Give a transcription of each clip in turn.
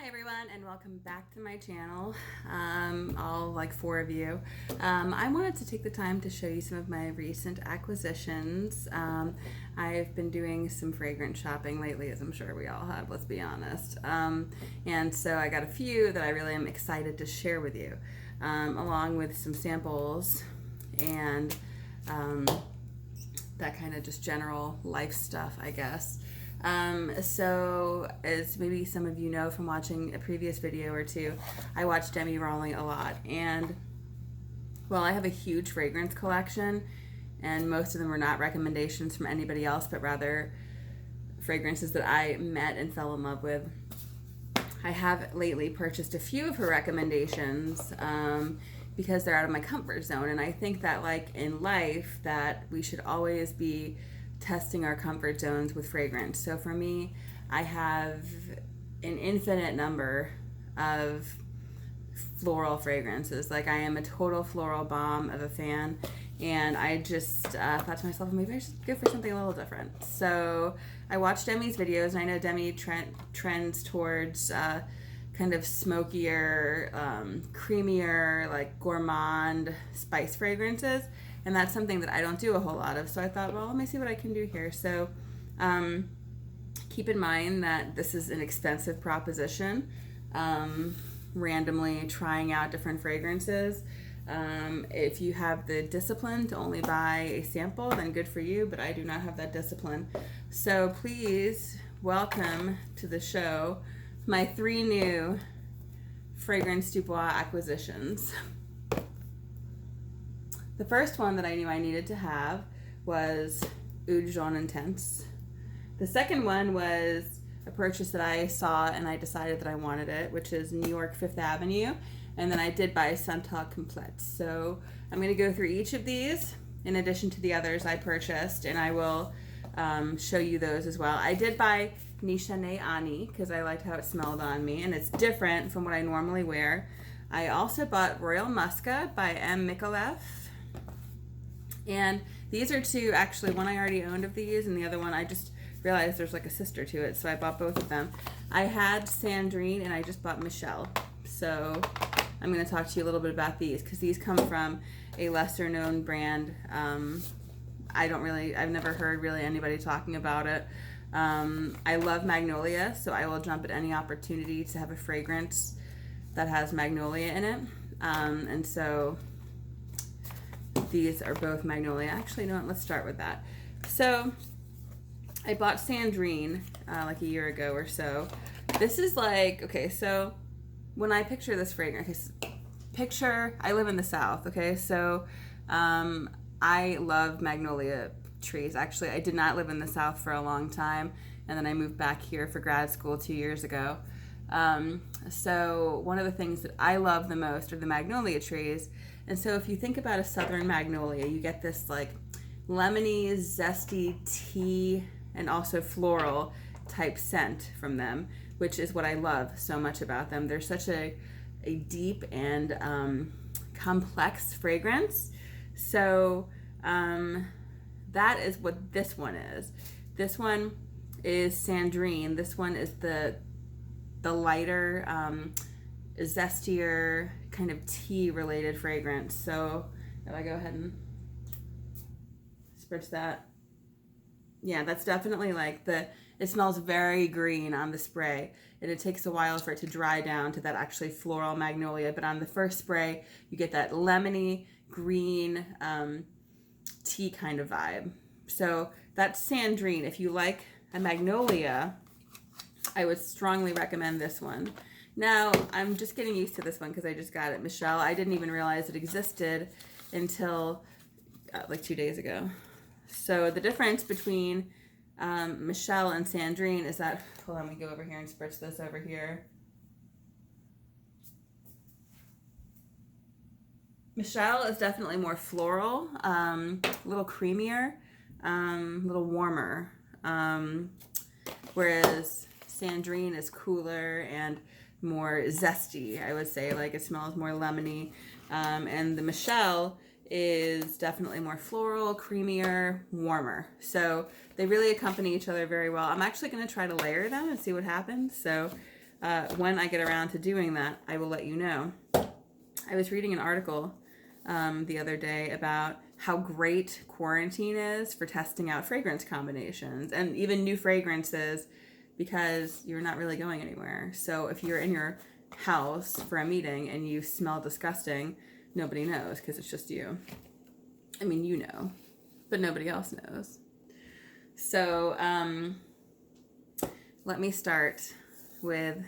Hi everyone, and welcome back to my channel, all like four of you. I wanted to take the time to show you some of my recent acquisitions. I've been doing some fragrance shopping lately, as I'm sure we all have, let's be honest. And so I got a few that I really am excited to share with you, along with some samples and that kind of just general life stuff, I guess. So as maybe some of you know from watching a previous video or two, I watch Demi Rowling a lot, and well, I have a huge fragrance collection, and most of them are not recommendations from anybody else, but rather fragrances that I met and fell in love with. I have lately purchased a few of her recommendations, because they're out of my comfort zone, and I think that like in life that we should always be testing our comfort zones with fragrance. So for me, I have an infinite number of floral fragrances. Like I am a total floral bomb of a fan, and I just thought to myself, maybe I should go for something a little different. So I watched Demi's videos, and I know Demi trends towards kind of smokier, creamier, like gourmand spice fragrances. And that's something that I don't do a whole lot of. So I thought, well, let me see what I can do here. So keep in mind that this is an expensive proposition. Randomly trying out different fragrances. If you have the discipline to only buy a sample, then good for you, but I do not have that discipline. So please welcome to the show my 3 new Fragrance du Bois acquisitions. The first one that I knew I needed to have was Eau de Jaune Intense. The second one was a purchase that I saw and I decided that I wanted it, which is New York 5th Avenue. And then I did buy Santal Complete. So I'm going to go through each of these in addition to the others I purchased, and I will show you those as well. I did buy Nishane Ani because I liked how it smelled on me, and it's different from what I normally wear. I also bought Royal Muska by M.Micallef. And these are two, actually, one I already owned of these, and the other one I just realized there's like a sister to it, so I bought both of them. I had Sandrine, and I just bought Michel. So I'm going to talk to you a little bit about these, because these come from a lesser known brand. I've never heard really anybody talking about it. I love Magnolia, so I will jump at any opportunity to have a fragrance that has Magnolia in it. And so these are both Magnolia. Actually, no, let's start with that. So I bought Sandrine like a year ago or so. This is like, okay, so when I picture this fragrance, I live in the South, okay? So I love Magnolia trees. Actually, I did not live in the South for a long time, and then I moved back here for grad school 2 years ago. So one of the things that I love the most are the Magnolia trees. And so if you think about a southern magnolia, you get this like lemony, zesty tea, and also floral type scent from them, which is what I love so much about them. They're such a deep and complex fragrance. So that is what this one is. This one is Sandrine. This one is the lighter, zestier kind of tea related fragrance. So if I go ahead and spritz that, yeah, that's definitely like it smells very green on the spray, and it takes a while for it to dry down to that actually floral magnolia, but on the first spray you get that lemony green tea kind of vibe. So that's Sandrine. If you like a magnolia, I would strongly recommend this one. Now, I'm just getting used to this one because I just got it. Michel, I didn't even realize it existed until like 2 days ago. So the difference between Michel and Sandrine is that, hold on, let me go over here and spritz this over here. Michel is definitely more floral, a little creamier, a little warmer, whereas Sandrine is cooler and more zesty, I would say. Like it smells more lemony, and the Michel is definitely more floral, creamier, warmer. So they really accompany each other very well. I'm actually going to try to layer them and see what happens. So when I get around to doing that, I will let you know. I was reading an article the other day about how great quarantine is for testing out fragrance combinations and even new fragrances, because you're not really going anywhere. So if you're in your house for a meeting and you smell disgusting, nobody knows because it's just you. I mean, you know, but nobody else knows. So let me start with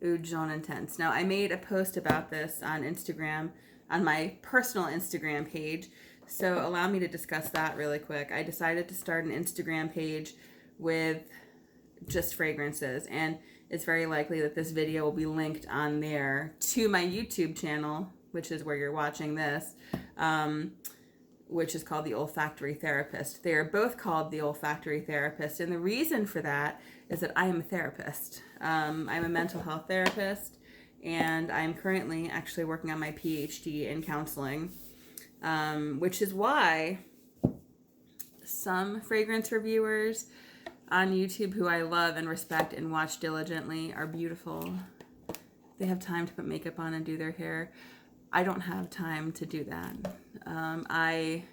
Eau Jaune Intense. Now, I made a post about this on Instagram, on my personal Instagram page, so allow me to discuss that really quick. I decided to start an Instagram page with just fragrances, and it's very likely that this video will be linked on there to my YouTube channel, which is where you're watching this, which is called The Olfactory Therapist. They are both called The Olfactory Therapist, and the reason for that is that I am a therapist. I'm a mental health therapist, and I'm currently actually working on my PhD in counseling, which is why some fragrance reviewers on YouTube who I love and respect and watch diligently are beautiful. They have time to put makeup on and do their hair. I don't have time to do that. I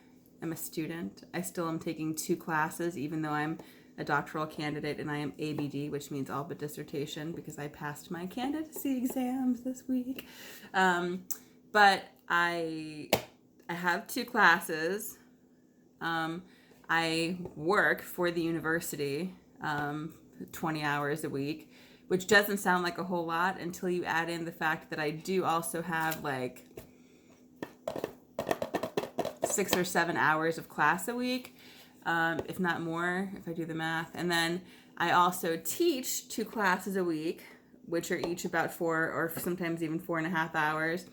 am a student. I still am taking 2 classes, even though I'm a doctoral candidate, and I am ABD, which means all but dissertation, because I passed my candidacy exams this week. But I have 2 classes. I work for the university 20 hours a week, which doesn't sound like a whole lot until you add in the fact that I do also have like 6 or 7 hours of class a week, if not more, if I do the math. And then I also teach 2 classes a week, which are each about 4 or sometimes even 4.5 hours.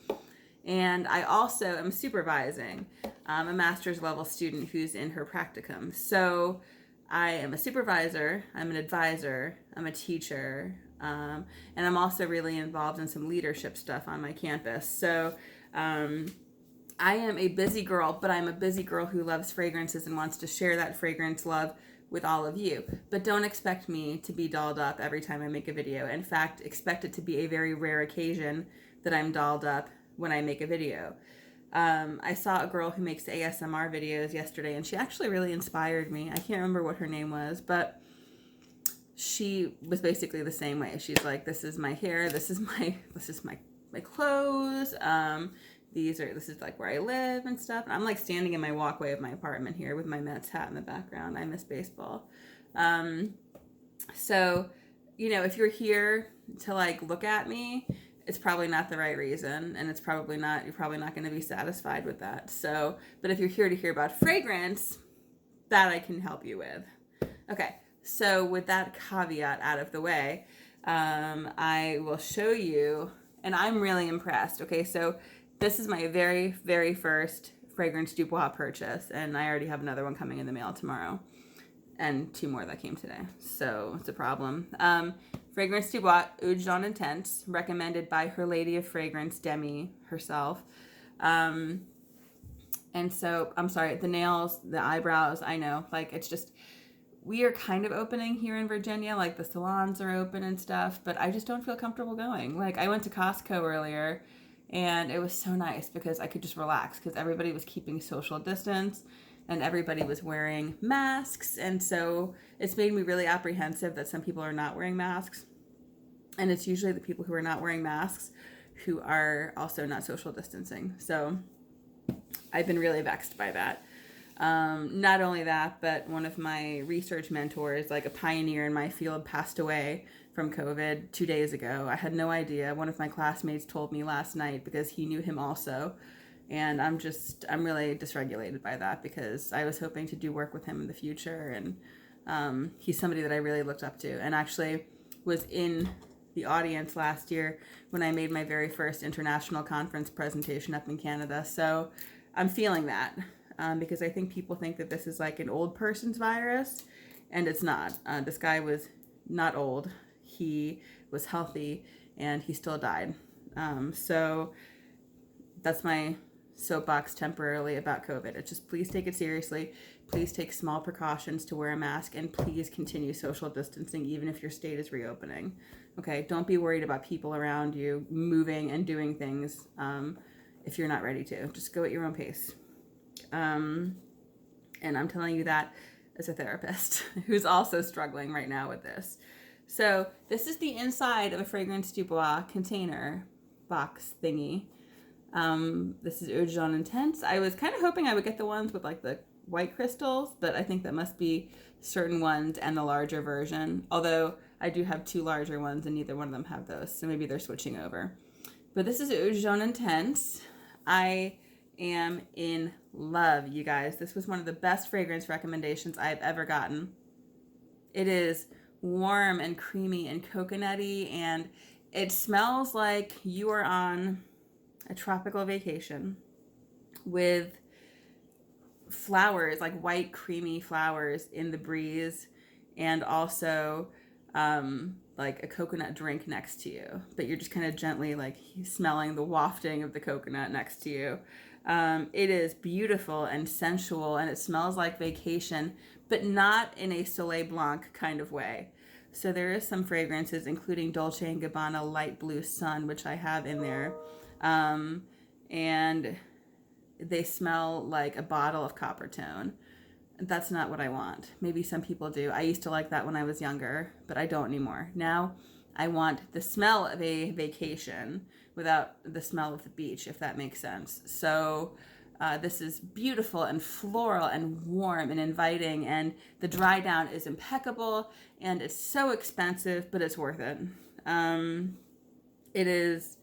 And I also am supervising a master's level student who's in her practicum. So I am a supervisor, I'm an advisor, I'm a teacher, and I'm also really involved in some leadership stuff on my campus. So I am a busy girl, but I'm a busy girl who loves fragrances and wants to share that fragrance love with all of you. But don't expect me to be dolled up every time I make a video. In fact, expect it to be a very rare occasion that I'm dolled up when I make a video. I saw a girl who makes ASMR videos yesterday, and she actually really inspired me. I can't remember what her name was, but she was basically the same way. She's like, this is my hair, this is my clothes, this is like where I live and stuff. And I'm like standing in my walkway of my apartment here with my Mets hat in the background. I miss baseball. So, you know, if you're here to like look at me, it's probably not the right reason, and you're probably not going to be satisfied with that. So, but if you're here to hear about fragrance, that I can help you with. Okay, so with that caveat out of the way, I will show you, and I'm really impressed. Okay, so this is my very, very first Fragrance du Bois purchase, and I already have another one coming in the mail tomorrow, and 2 more that came today, so it's a problem. Fragrance du Bois Eau Jaune Intense, recommended by Her Lady of Fragrance, Demi herself. And so, I'm sorry, the nails, the eyebrows, I know, like, it's just, we are kind of opening here in Virginia, like the salons are open and stuff, but I just don't feel comfortable going. Like, I went to Costco earlier, and it was so nice because I could just relax because everybody was keeping social distance and everybody was wearing masks, and so it's made me really apprehensive that some people are not wearing masks, and it's usually the people who are not wearing masks who are also not social distancing. So I've been really vexed by that. Not only that, but one of my research mentors, like a pioneer in my field, passed away from COVID 2 days ago. I had no idea. One of my classmates told me last night because he knew him also. And I'm really dysregulated by that because I was hoping to do work with him in the future. And he's somebody that I really looked up to, and actually was in the audience last year when I made my very first international conference presentation up in Canada. So I'm feeling that because I think people think that this is like an old person's virus, and it's not. This guy was not old. He was healthy, and he still died. So that's my soapbox temporarily about COVID. It's just, please take it seriously. Please take small precautions to wear a mask, and please continue social distancing even if your state is reopening. Okay, don't be worried about people around you moving and doing things if you're not ready to. Just go at your own pace. And I'm telling you that as a therapist who's also struggling right now with this. So this is the inside of a Fragrance du Bois container box thingy. This is Eau de Jaune Intense. I was kind of hoping I would get the ones with like the white crystals, but I think that must be certain ones and the larger version. Although I do have 2 larger ones and neither one of them have those, so maybe they're switching over. But this is Eau de Jaune Intense. I am in love, you guys. This was one of the best fragrance recommendations I've ever gotten. It is warm and creamy and coconutty, and it smells like you are on a tropical vacation with flowers, like white creamy flowers in the breeze, and also like a coconut drink next to you, but you're just kind of gently like smelling the wafting of the coconut next to you. It is beautiful and sensual, and it smells like vacation, but not in a Soleil Blanc kind of way. So there is some fragrances, including Dolce & Gabbana Light Blue Sun, which I have in there. And they smell like a bottle of Coppertone. That's not what I want. Maybe some people do. I used to like that when I was younger, but I don't anymore. Now I want the smell of a vacation without the smell of the beach, if that makes sense. So this is beautiful and floral and warm and inviting, and the dry down is impeccable, and it's so expensive, but it's worth it. It is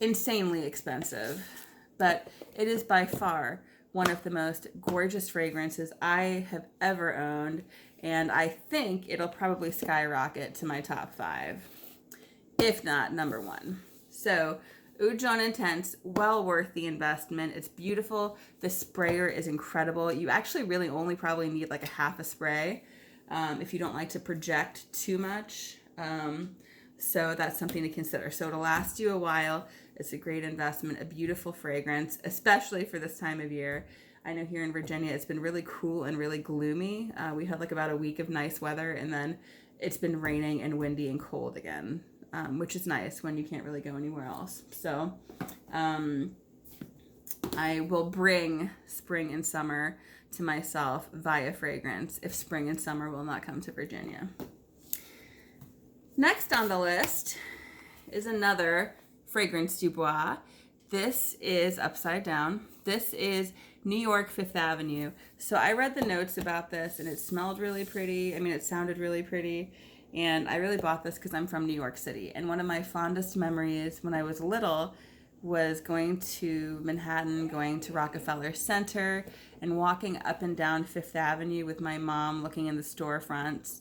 insanely expensive, but it is by far one of the most gorgeous fragrances I have ever owned, and I think it'll probably skyrocket to my top 5, if not number 1. So Eau de Jaune Intense, well worth the investment. It's beautiful. The sprayer is incredible. You actually really only probably need like a half a spray if you don't like to project too much. So that's something to consider. So it'll last you a while. It's a great investment, a beautiful fragrance, especially for this time of year. I know here in Virginia, it's been really cool and really gloomy. We had like about a week of nice weather, and then it's been raining and windy and cold again, which is nice when you can't really go anywhere else. So I will bring spring and summer to myself via fragrance if spring and summer will not come to Virginia. Next on the list is another Fragrance du Bois. This is upside down. This is New York 5th Avenue. So I read the notes about this, and it smelled really pretty. I mean, it sounded really pretty. And I really bought this because I'm from New York City. And one of my fondest memories when I was little was going to Manhattan, going to Rockefeller Center, and walking up and down 5th Avenue with my mom looking in the storefronts.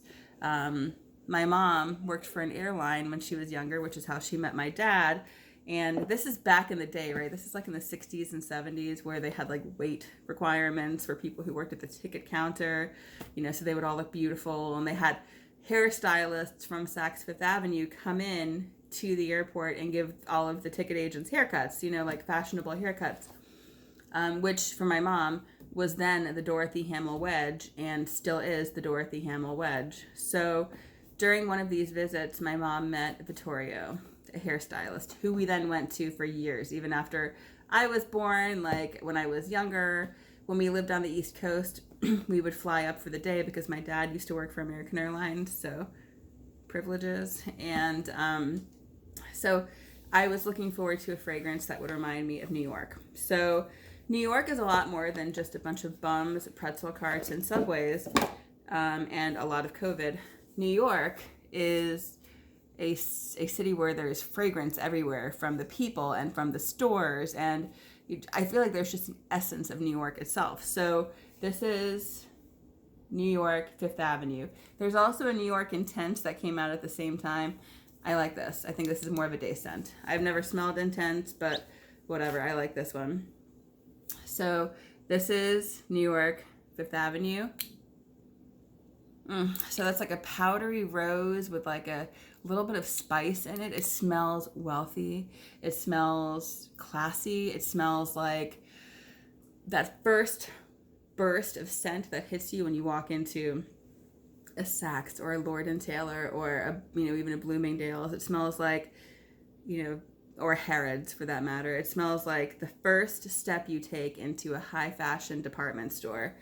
My mom worked for an airline when she was younger, which is how she met my dad. And this is back in the day, right? This is like in the 60s and 70s where they had like weight requirements for people who worked at the ticket counter, you know, so they would all look beautiful. And they had hairstylists from Saks Fifth Avenue come in to the airport and give all of the ticket agents haircuts, you know, like fashionable haircuts, which for my mom was then the Dorothy Hamill wedge and still is the Dorothy Hamill wedge. So during one of these visits, my mom met Vittorio, a hairstylist, who we then went to for years, even after I was born. Like when I was younger, when we lived on the East Coast, we would fly up for the day because my dad used to work for American Airlines, so privileges. And so I was looking forward to a fragrance that would remind me of New York. So New York is a lot more than just a bunch of bums, pretzel carts, and subways, and a lot of COVID. New York is a city where there's fragrance everywhere, from the people and from the stores, and I feel like there's just an essence of New York itself. So this is New York 5th Avenue. There's also a New York Intense that came out at the same time. I like this. I think this is more of a day scent. I've never smelled Intense, but whatever. I like this one. So this is New York 5th Avenue. So that's like a powdery rose with like a little bit of spice in it. It smells wealthy. It smells classy. It smells like that first burst of scent that hits you when you walk into a Saks or a Lord and Taylor or a, you know, even a Bloomingdale's. It smells like, you know, or Harrods for that matter. It smells like the first step you take into a high fashion department store.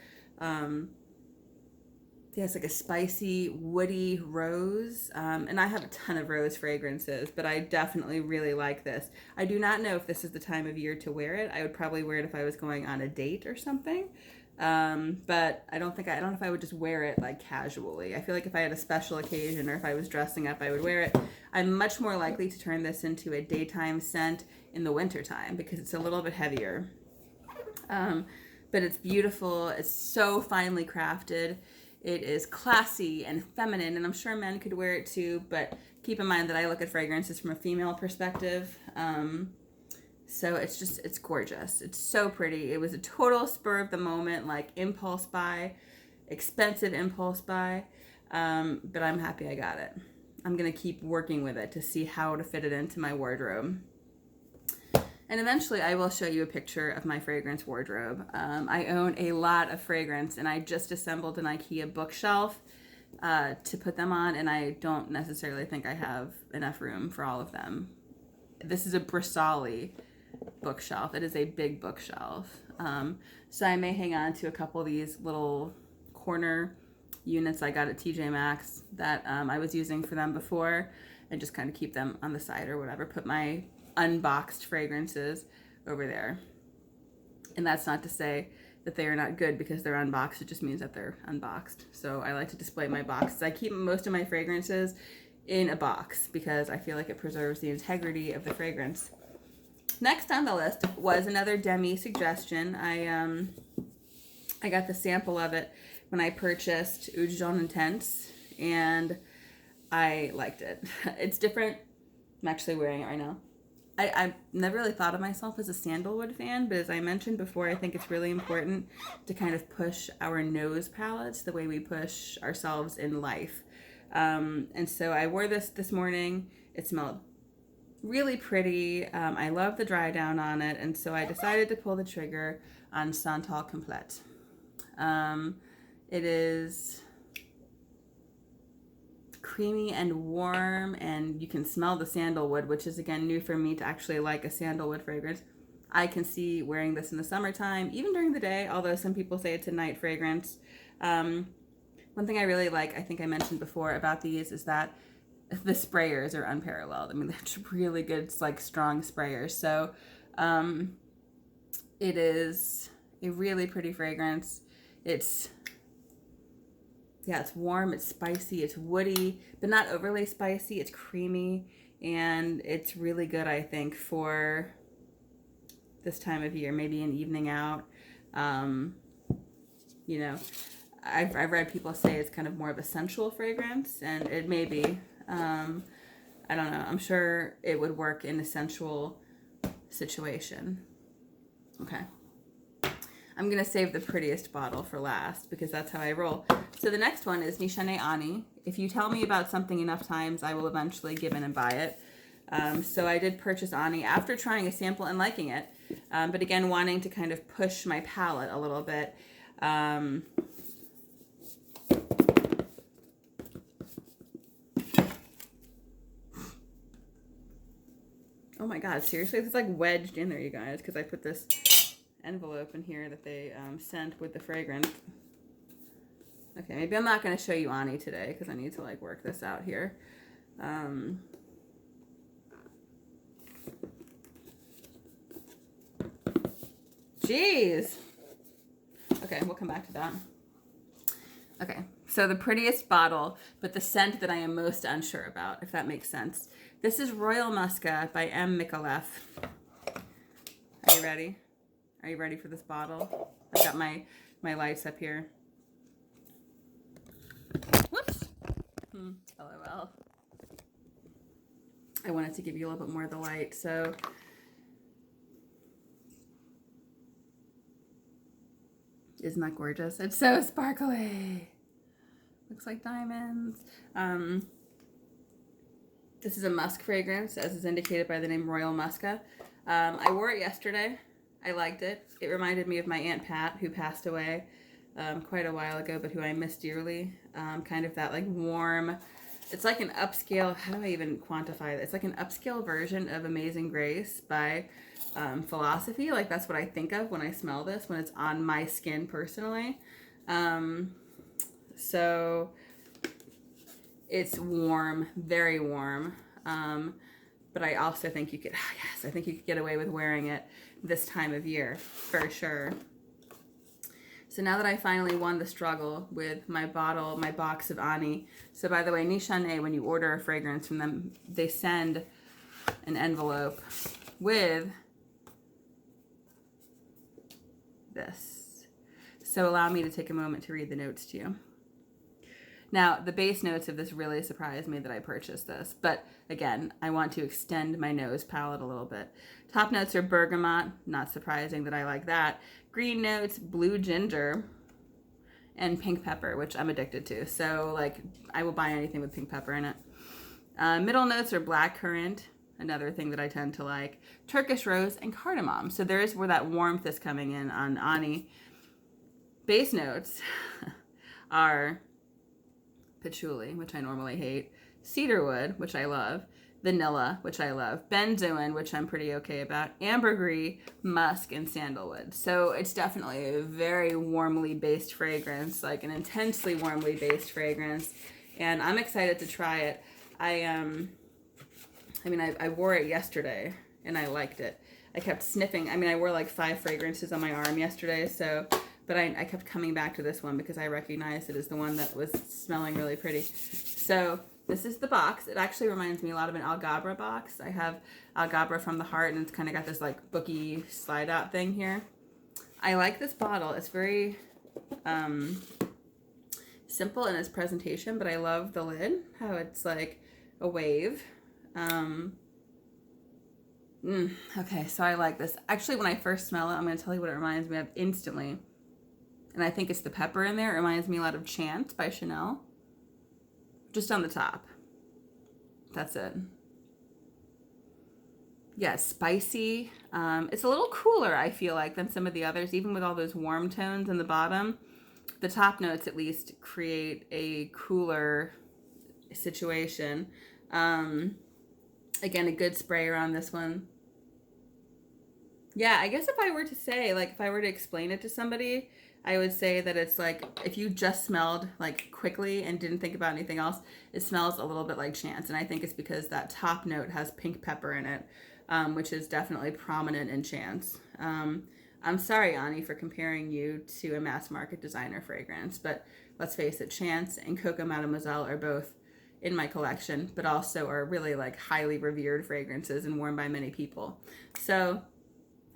Yeah, it's like a spicy, woody rose. And I have a ton of rose fragrances, but I definitely really like this. I do not know if this is the time of year to wear it. I would probably wear it if I was going on a date or something. But I don't know if I would just wear it like casually. I feel like if I had a special occasion or if I was dressing up, I would wear it. I'm much more likely to turn this into a daytime scent in the wintertime because it's a little bit heavier. But it's beautiful. It's so finely crafted. It is classy and feminine, and I'm sure men could wear it too, but keep in mind that I look at fragrances from a female perspective. So it's gorgeous. It's so pretty. It was a total spur of the moment, like impulse buy, expensive impulse buy, but I'm happy I got it. I'm going to keep working with it to see how to fit it into my wardrobe. And eventually I will show you a picture of my fragrance wardrobe. I own a lot of fragrance, and I just assembled an IKEA bookshelf to put them on, and I don't necessarily think I have enough room for all of them. This is a Bristoli bookshelf. It is a big bookshelf. So I may hang on to a couple of these little corner units I got at TJ Maxx that I was using for them before, and just kind of keep them on the side or whatever. Put my unboxed fragrances over there. And that's not to say that they are not good because they're unboxed. It just means that they're unboxed. So I like to display my boxes. I keep most of my fragrances in a box because I feel like it preserves the integrity of the fragrance. Next on the list was another Demi suggestion. I got the sample of it when I purchased Eau de Jaune Intense, and I liked it. It's different. I'm actually wearing it right now. I've never really thought of myself as a sandalwood fan, but as I mentioned before, I think it's really important to kind of push our nose palettes the way we push ourselves in life. And so I wore this morning. It smelled really pretty. I love the dry down on it, and so I decided to pull the trigger on Santal Complete. It is creamy and warm, and you can smell the sandalwood, which is again new for me to actually like a sandalwood fragrance. I can see wearing this in the summertime, even during the day, although some people say it's a night fragrance. One thing I really like, I think I mentioned before about these, is that the sprayers are unparalleled. I mean, they're really good, it's like strong sprayers. So it is a really pretty fragrance. It's warm, it's spicy, it's woody, but not overly spicy. It's creamy, and it's really good, I think, for this time of year, maybe an evening out. You know, I've read people say it's kind of more of a sensual fragrance, and it may be. I don't know. I'm sure it would work in a sensual situation. Okay. I'm going to save the prettiest bottle for last because that's how I roll. So the next one is Nishane Ani. If you tell me about something enough times, I will eventually give in and buy it. So I did purchase Ani after trying a sample and liking it, but again, wanting to kind of push my palette a little bit. Oh my God, seriously? It's like wedged in there, you guys, because I put this envelope in here that they sent with the fragrance. Okay, maybe I'm not going to show you Ani today because I need to like work this out here. Jeez. Okay, we'll come back to that. Okay, so the prettiest bottle, but the scent that I am most unsure about, if that makes sense. This is Royal Muska by M.Micallef. Are you ready? Are you ready for this bottle? I've got my lights up here. Whoops. LOL. I wanted to give you a little bit more of the light, so. Isn't that gorgeous? It's so sparkly. Looks like diamonds. This is a musk fragrance, as is indicated by the name Royal Muska. I wore it yesterday. I liked it. It reminded me of my Aunt Pat, who passed away quite a while ago, but who I miss dearly. Kind of that like warm, it's like an upscale, how do I even quantify it? It's like an upscale version of Amazing Grace by Philosophy. Like that's what I think of when I smell this, when it's on my skin personally. So it's warm, very warm. But I also think you could, yes, I think you could get away with wearing it this time of year for sure. So now that I finally won the struggle with my box of Ani. So by the way, Nishane, when you order a fragrance from them, they send an envelope with this. So allow me to take a moment to read the notes to you. Now, the base notes of this really surprised me that I purchased this. But again, I want to extend my nose palette a little bit. Top notes are bergamot. Not surprising that I like that. Green notes, blue ginger, and pink pepper, which I'm addicted to. So, like, I will buy anything with pink pepper in it. Middle notes are blackcurrant, another thing that I tend to like. Turkish rose and cardamom. So there is where that warmth is coming in on Ani. Base notes are patchouli, which I normally hate, cedarwood, which I love, vanilla, which I love, benzoin, which I'm pretty okay about, ambergris, musk, and sandalwood. So it's definitely a very warmly based fragrance, like an intensely warmly based fragrance, and I'm excited to try it. I wore it yesterday, and I liked it. I kept sniffing. I mean, I wore like 5 fragrances on my arm yesterday, so... But I kept coming back to this one because I recognized it as the one that was smelling really pretty. So this is the box. It actually reminds me a lot of an Algabra box. I have Algabra from the Heart, and it's kind of got this like booky slide out thing here. I like this bottle. It's very simple in its presentation, but I love the lid, how it's like a wave. Okay, so I like this. Actually, when I first smell it, I'm going to tell you what it reminds me of instantly. And I think it's the pepper in there. It reminds me a lot of Chance by Chanel. Just on the top. That's it. Yeah, spicy. It's a little cooler, I feel like, than some of the others, even with all those warm tones in the bottom. The top notes, at least, create a cooler situation. Again, a good sprayer on this one. Yeah, I guess if I were to say, like, if I were to explain it to somebody, I would say that it's like, if you just smelled like quickly and didn't think about anything else, it smells a little bit like Chance. And I think it's because that top note has pink pepper in it, which is definitely prominent in Chance. I'm sorry, Ani, for comparing you to a mass market designer fragrance, but let's face it, Chance and Coco Mademoiselle are both in my collection, but also are really like highly revered fragrances and worn by many people. So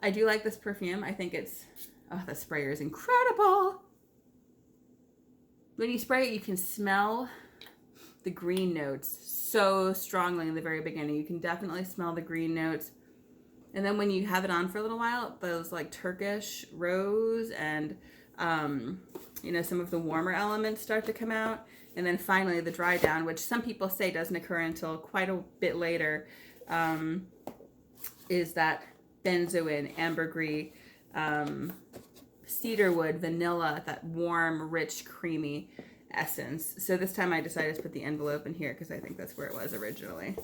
I do like this perfume. I think it's... Oh, the sprayer is incredible. When you spray it, you can smell the green notes so strongly in the very beginning. You can definitely smell the green notes. And then when you have it on for a little while, those like Turkish rose and, some of the warmer elements start to come out. And then finally the dry down, which some people say doesn't occur until quite a bit later, is that benzoin, ambergris, cedarwood, vanilla, that warm, rich, creamy essence. So this time I decided to put the envelope in here because I think that's where it was originally.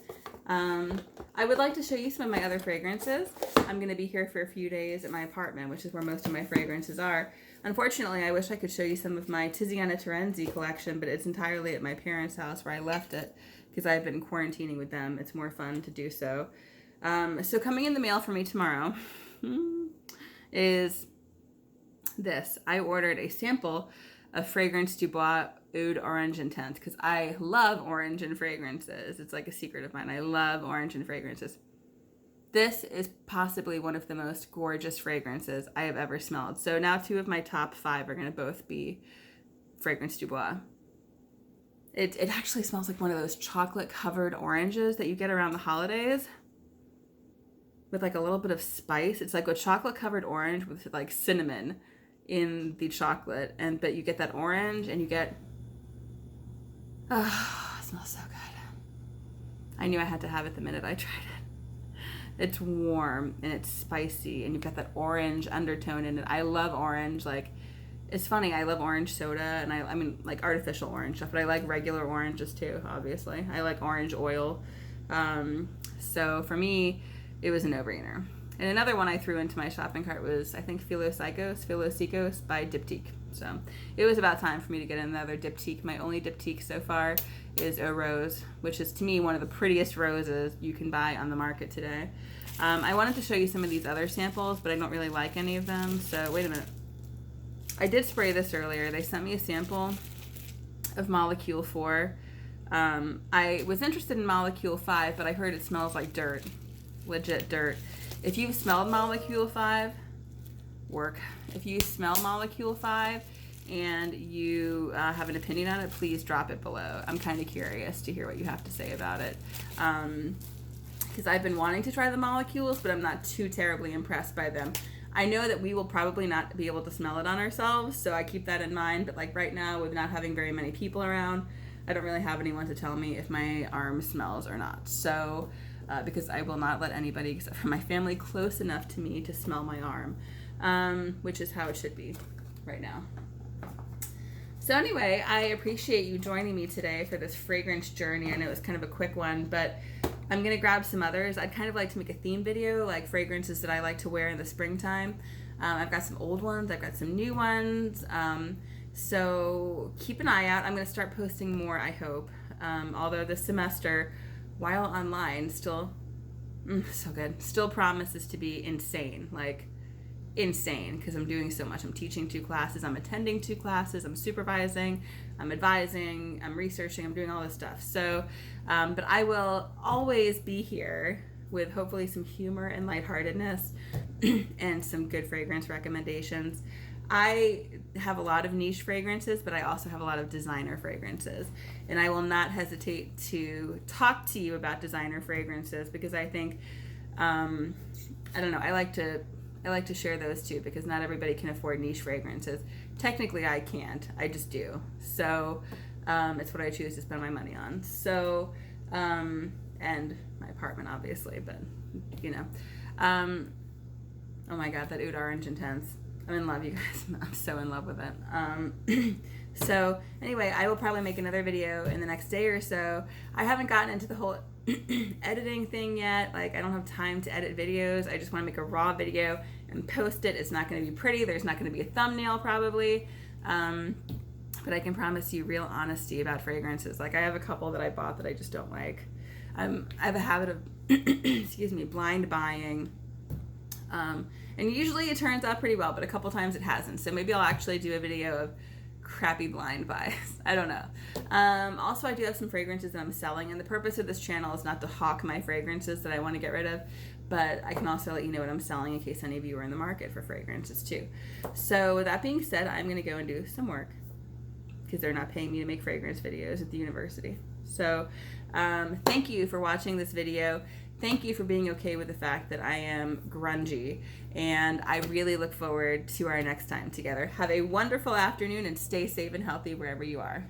I would like to show you some of my other fragrances. I'm going to be here for a few days at my apartment, which is where most of my fragrances are. Unfortunately, I wish I could show you some of my Tiziana Terenzi collection, but it's entirely at my parents' house where I left it because I've been quarantining with them. It's more fun to do so. So coming in the mail for me tomorrow is this. I ordered a sample of Fragrance du Bois Oud Orange Intense because I love orange in fragrances. It's like a secret of mine. I love orange in fragrances. This is possibly one of the most gorgeous fragrances I have ever smelled. So now 2 of my top 5 are going to both be Fragrance du Bois. It actually smells like one of those chocolate covered oranges that you get around the holidays with like a little bit of spice. It's like a chocolate covered orange with like cinnamon in the chocolate, but you get that orange and you get, it smells so good. I knew I had to have it the minute I tried it. It's warm and it's spicy and you've got that orange undertone in it. I love orange. Like It's funny, I love orange soda, and I mean, like artificial orange stuff, but I like regular oranges too, obviously. I like orange oil. So for me, it was a no-brainer. And another one I threw into my shopping cart was, I think, Philosicos by Diptyque. So it was about time for me to get another Diptyque. My only Diptyque so far is Eau Rose, which is, to me, one of the prettiest roses you can buy on the market today. I wanted to show you some of these other samples, but I don't really like any of them. So wait a minute. I did spray this earlier. They sent me a sample of Molecule 4. I was interested in Molecule 5, but I heard it smells like dirt. Legit dirt. If you've smelled Molecule 5, If you smell Molecule 5 and you have an opinion on it, please drop it below. I'm kind of curious to hear what you have to say about it. Because I've been wanting to try the molecules, but I'm not too terribly impressed by them. I know that we will probably not be able to smell it on ourselves, so I keep that in mind. But like right now, with not having very many people around, I don't really have anyone to tell me if my arm smells or not. So, because I will not let anybody except for my family close enough to me to smell my arm, which is how it should be right now. So anyway, I appreciate you joining me today for this fragrance journey. I know it was kind of a quick one, but I'm going to grab some others. I'd kind of like to make a theme video, like fragrances that I like to wear in the springtime. I've got some old ones. I've got some new ones. So keep an eye out. I'm going to start posting more, I hope. Although this semester, while online, still promises to be insane. Like, insane, because I'm doing so much. I'm teaching 2 classes, I'm attending 2 classes, I'm supervising, I'm advising, I'm researching, I'm doing all this stuff. So, but I will always be here with hopefully some humor and lightheartedness and some good fragrance recommendations. I have a lot of niche fragrances, but I also have a lot of designer fragrances. And I will not hesitate to talk to you about designer fragrances because I think, I don't know, I like to share those too because not everybody can afford niche fragrances. Technically, I can't. I just do. So it's what I choose to spend my money on. So, and my apartment, obviously, but, you know. Oh my God, that Oud Orange Intense. I'm in love, you guys. I'm so in love with it. So anyway, I will probably make another video in the next day or so. I haven't gotten into the whole editing thing yet. Like, I don't have time to edit videos. I just want to make a raw video and post it. It's not going to be pretty. There's not going to be a thumbnail probably. But I can promise you real honesty about fragrances. Like, I have a couple that I bought that I just don't like. I have a habit of, excuse me, blind buying. And usually it turns out pretty well, but a couple times it hasn't. So maybe I'll actually do a video of crappy blind buys. I don't know. Also, I do have some fragrances that I'm selling, and the purpose of this channel is not to hawk my fragrances that I want to get rid of, but I can also let you know what I'm selling in case any of you are in the market for fragrances too. So with that being said, I'm going to go and do some work because they're not paying me to make fragrance videos at the university. So thank you for watching this video. Thank you for being okay with the fact that I am grungy, and I really look forward to our next time together. Have a wonderful afternoon and stay safe and healthy wherever you are.